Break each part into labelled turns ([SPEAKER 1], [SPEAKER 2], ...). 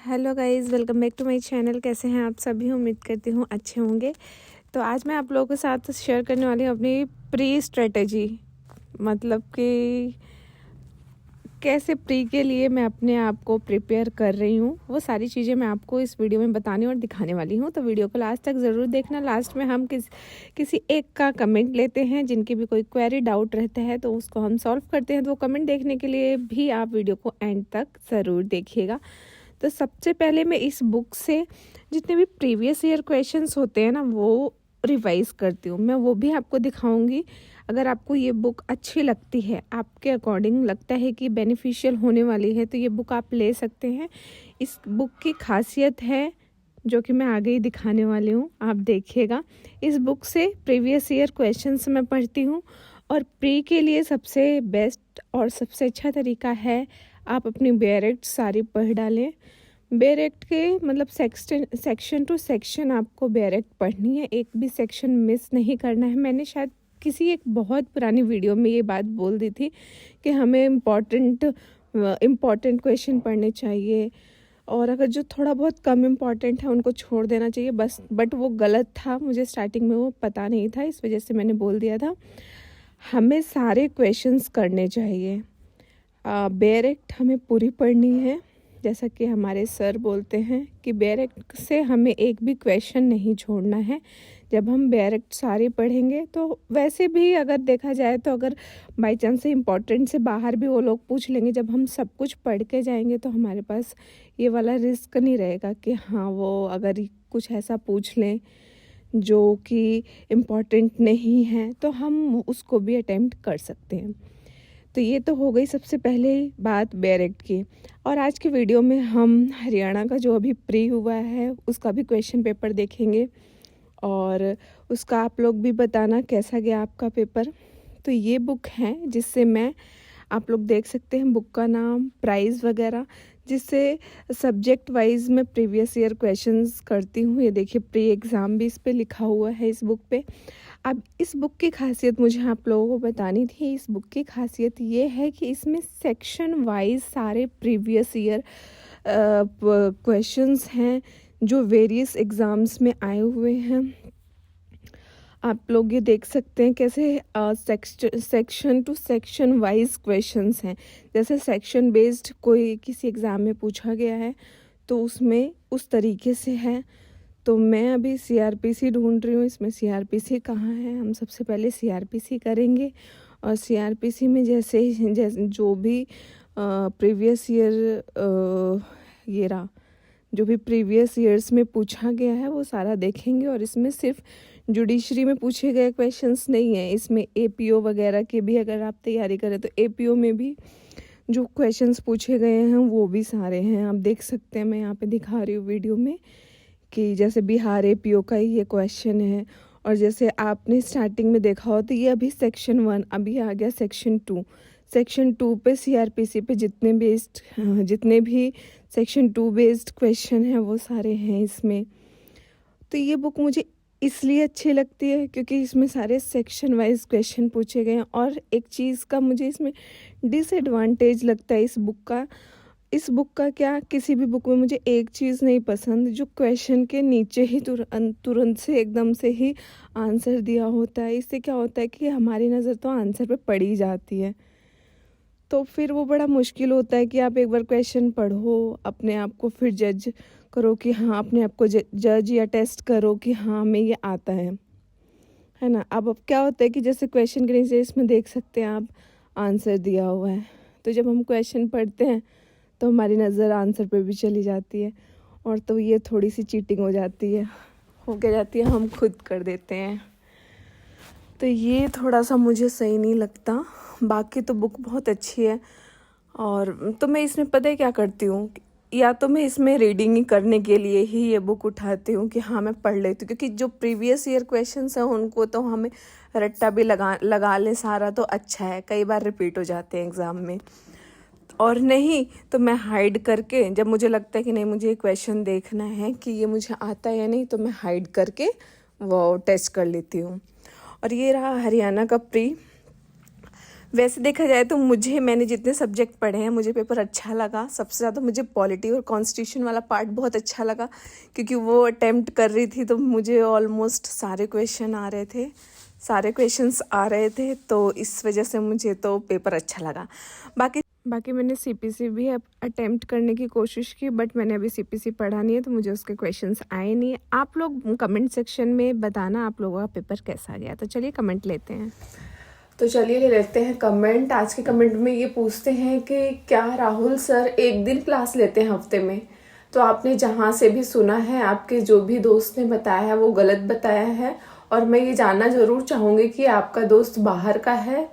[SPEAKER 1] Hello guys, welcome back to my channel. कैसे हैं आप सभी? उम्मीद करती हूँ अच्छे होंगे। तो आज मैं आप लोगों के साथ शेयर करने वाली हूँ अपनी प्री स्ट्रेटजी, मतलब कि कैसे प्री के लिए मैं अपने आप को प्रिपेयर कर रही हूँ। वो सारी चीज़ें मैं आपको इस वीडियो में बताने और दिखाने वाली हूँ। तो वीडियो को लास्ट तक ज़रूर देखना। लास्ट में हम किसी एक का कमेंट लेते हैं, जिनकी भी कोई क्वेरी डाउट रहता है तो उसको हम सॉल्व करते हैं। तो वो कमेंट देखने के लिए भी आप वीडियो को एंड तक ज़रूर देखिएगा। तो सबसे पहले मैं इस बुक से जितने भी प्रीवियस ईयर क्वेश्चंस होते हैं ना, वो रिवाइज करती हूँ। मैं वो भी आपको दिखाऊंगी। अगर आपको ये बुक अच्छी लगती है, आपके अकॉर्डिंग लगता है कि बेनिफिशियल होने वाली है, तो ये बुक आप ले सकते हैं। इस बुक की खासियत है जो कि मैं आगे ही दिखाने वाली हूँ, आप देखिएगा। इस बुक से प्रीवियस ईयर क्वेश्चंस मैं पढ़ती हूँ। और प्री के लिए सबसे बेस्ट और सबसे अच्छा तरीका है आप अपनी बेरेक्ट सारी पढ़ डालें। बेरेक्ट के मतलब सेक्शन टू सेक्शन आपको बेरेक्ट पढ़नी है, एक भी सेक्शन मिस नहीं करना है। मैंने शायद किसी एक बहुत पुरानी वीडियो में ये बात बोल दी थी कि हमें इम्पॉर्टेंट क्वेश्चन पढ़ने चाहिए, और अगर जो थोड़ा बहुत कम इम्पॉर्टेंट है उनको छोड़ देना चाहिए बस। बट वो गलत था, मुझे स्टार्टिंग में वो पता नहीं था, इस वजह से मैंने बोल दिया था। हमें सारे क्वेश्चंस करने चाहिए। बेरेक्ट हमें पूरी पढ़नी है। जैसा कि हमारे सर बोलते हैं कि बेरेक्ट से हमें एक भी क्वेश्चन नहीं छोड़ना है। जब हम बेरेक्ट सारे पढ़ेंगे तो वैसे भी अगर देखा जाए तो अगर बाई चांस से इम्पोर्टेंट से बाहर भी वो लोग पूछ लेंगे, जब हम सब कुछ पढ़ के जाएंगे तो हमारे पास ये वाला रिस्क नहीं रहेगा कि हाँ वो अगर कुछ ऐसा पूछ लें जो कि इम्पॉर्टेंट नहीं है तो हम उसको भी अटेम्प्ट कर सकते हैं। तो ये तो हो गई सबसे पहले बात बेरेक्ट की। और आज की वीडियो में हम हरियाणा का जो अभी प्री हुआ है उसका भी क्वेश्चन पेपर देखेंगे, और उसका आप लोग भी बताना कैसा गया आपका पेपर। तो ये बुक है जिससे मैं, आप लोग देख सकते हैं बुक का नाम, प्राइस वगैरह, जिससे सब्जेक्ट वाइज मैं प्रीवियस ईयर क्वेश्चंस करती हूँ। ये देखिए प्री एग्ज़ाम भी इस पे लिखा हुआ है इस बुक पे। अब इस बुक की खासियत मुझे आप लोगों को बतानी थी। इस बुक की खासियत ये है कि इसमें सेक्शन वाइज सारे प्रीवियस ईयर क्वेश्चंस हैं जो वेरियस एग्ज़ाम्स में आए हुए हैं। आप लोग ये देख सकते हैं कैसे section two section wise questions हैं। जैसे सेक्शन बेस्ड कोई किसी एग्ज़ाम में पूछा गया है तो उसमें उस तरीके से है। तो मैं अभी सीआरपीसी ढूंढ रही हूँ, इसमें सीआरपीसी कहाँ है। हम सबसे पहले सीआरपीसी करेंगे, और सीआरपीसी में जैसे जो भी प्रीवियस ईयर ये रहा, जो भी प्रीवियस ईयर्स में पूछा गया है वो सारा देखेंगे। और इसमें सिर्फ जुडिशरी में पूछे गए क्वेश्चंस नहीं है, इसमें एपीओ वगैरह के भी अगर आप तैयारी करें तो एपीओ में भी जो क्वेश्चंस पूछे गए हैं वो भी सारे हैं। आप देख सकते हैं, मैं यहाँ पे दिखा रही हूँ वीडियो में कि जैसे बिहार एपीओ का ही ये क्वेश्चन है। और जैसे आपने स्टार्टिंग में देखा हो तो ये अभी सेक्शन 1, अभी आ गया सेक्शन 2। सेक्शन 2 पे सीआरपीसी पे जितने भी सेक्शन 2 बेस्ड क्वेश्चन हैं वो सारे हैं इसमें। तो ये बुक मुझे इसलिए अच्छी लगती है क्योंकि इसमें सारे सेक्शन वाइज क्वेश्चन पूछे गए हैं। और एक चीज़ का मुझे इसमें डिसएडवांटेज लगता है इस बुक का क्या, किसी भी बुक में मुझे एक चीज़ नहीं पसंद, जो क्वेश्चन के नीचे ही तुरंत से एकदम से ही आंसर दिया होता है। इससे क्या होता है कि हमारी नज़र तो आंसर पे पड़ी जाती है, तो फिर वो बड़ा मुश्किल होता है कि आप एक बार क्वेश्चन पढ़ो, अपने आप को फिर जज करो कि हाँ, अपने आप को जज या टेस्ट करो कि हाँ हमें ये आता है ना। अब क्या होता है कि जैसे क्वेश्चन के नीचे इसमें देख सकते हैं आप आंसर दिया हुआ है, तो जब हम क्वेश्चन पढ़ते हैं तो हमारी नज़र आंसर पे भी चली जाती है, और तो ये थोड़ी सी चीटिंग हो जाती है, हम खुद कर देते हैं। तो ये थोड़ा सा मुझे सही नहीं लगता। बाकी तो बुक बहुत अच्छी है। और तो मैं इसमें पता है क्या करती हूँ, या तो मैं इसमें रीडिंग ही करने के लिए ही ये बुक उठाती हूँ कि हाँ मैं पढ़ लेती हूँ, क्योंकि जो प्रीवियस ईयर क्वेश्चंस हैं उनको तो हमें रट्टा भी लगा लें सारा तो अच्छा है, कई बार रिपीट हो जाते हैं एग्ज़ाम में। और नहीं तो मैं हाइड करके, जब मुझे लगता है कि नहीं मुझे ये क्वेश्चन देखना है कि ये मुझे आता है या नहीं, तो मैं हाइड करके वो टेस्ट कर लेती हूँ। और ये रहा हरियाणा का प्री। वैसे देखा जाए तो मैंने जितने सब्जेक्ट पढ़े हैं मुझे पेपर अच्छा लगा। सबसे ज़्यादा मुझे पॉलिटी और कॉन्स्टिट्यूशन वाला पार्ट बहुत अच्छा लगा, क्योंकि वो अटेम्प्ट कर रही थी तो मुझे ऑलमोस्ट सारे क्वेश्चन आ रहे थे, सारे क्वेश्चंस आ रहे थे, तो इस वजह से मुझे तो पेपर अच्छा लगा। बाकी मैंने सीपीसी भी अटेम्प्ट करने की कोशिश की, बट मैंने अभी सीपीसी पढ़ा नहीं है तो मुझे उसके क्वेश्चंस आए नहीं। आप लोग कमेंट सेक्शन में बताना आप लोगों का पेपर कैसा गया। तो चलिए कमेंट लेते हैं। तो चलिए ले लेते हैं कमेंट। आज के कमेंट में ये पूछते हैं कि क्या राहुल सर एक दिन क्लास लेते हैं हफ्ते में? तो आपने जहाँ से भी सुना है, आपके जो भी दोस्त ने बताया है वो गलत बताया है। और मैं ये जानना ज़रूर चाहूँगी कि आपका दोस्त बाहर का है,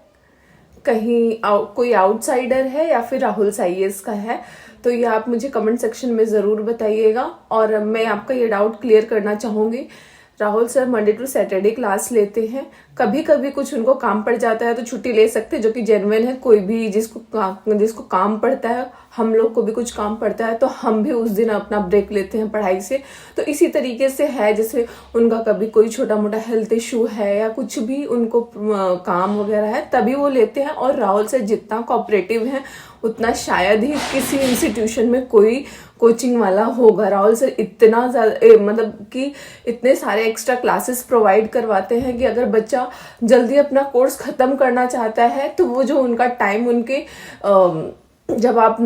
[SPEAKER 1] कहीं कोई आउटसाइडर है, या फिर राहुल साइयस का है। तो ये आप मुझे कमेंट सेक्शन में ज़रूर बताइएगा। और मैं आपका ये डाउट क्लियर करना चाहूँगी। Rahul sir Monday to Saturday class लेते हैं। कभी कभी कुछ उनको काम पड़ जाता है तो छुट्टी ले सकते हैं, जो कि जेन्युइन है। कोई भी जिसको काम पड़ता है, हम लोग को भी कुछ काम पड़ता है तो हम भी उस दिन अपना ब्रेक लेते हैं पढ़ाई से। तो इसी तरीके से है, जैसे उनका कभी कोई छोटा मोटा हेल्थ इशू है या कुछ भी उनको काम वगैरह है तभी वो लेते हैं। और राहुल सर जितना कोऑपरेटिव है उतना शायद ही किसी इंस्टीट्यूशन में कोई कोचिंग वाला होगा। राहुल सर इतना ज़्यादा मतलब कि इतने सारे एक्स्ट्रा क्लासेस प्रोवाइड करवाते हैं कि अगर बच्चा जल्दी अपना कोर्स ख़त्म करना चाहता है तो वो जो उनका टाइम उनके जब आप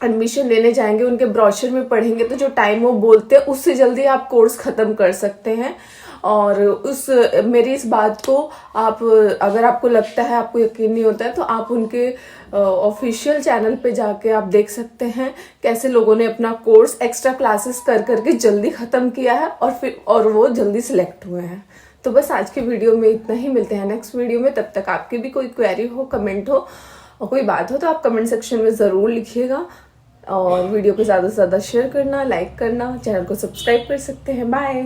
[SPEAKER 1] एडमिशन लेने जाएंगे उनके ब्रोशर में पढ़ेंगे तो जो टाइम वो बोलते हैं उससे जल्दी आप कोर्स ख़त्म कर सकते हैं। और मेरी इस बात को आप, अगर आपको लगता है, आपको यकीन नहीं होता है, तो आप उनके ऑफिशियल चैनल पे जाके आप देख सकते हैं कैसे लोगों ने अपना कोर्स एक्स्ट्रा क्लासेस कर करके जल्दी ख़त्म किया है और वो जल्दी सिलेक्ट हुए हैं। तो बस आज के वीडियो में इतना ही। मिलते हैं नेक्स्ट वीडियो में। तब तक आपकी भी कोई क्वेरी हो, कमेंट हो और कोई बात हो तो आप कमेंट सेक्शन में ज़रूर लिखिएगा। और वीडियो को ज़्यादा से ज़्यादा शेयर करना, लाइक करना, चैनल को सब्सक्राइब कर सकते हैं। बाय।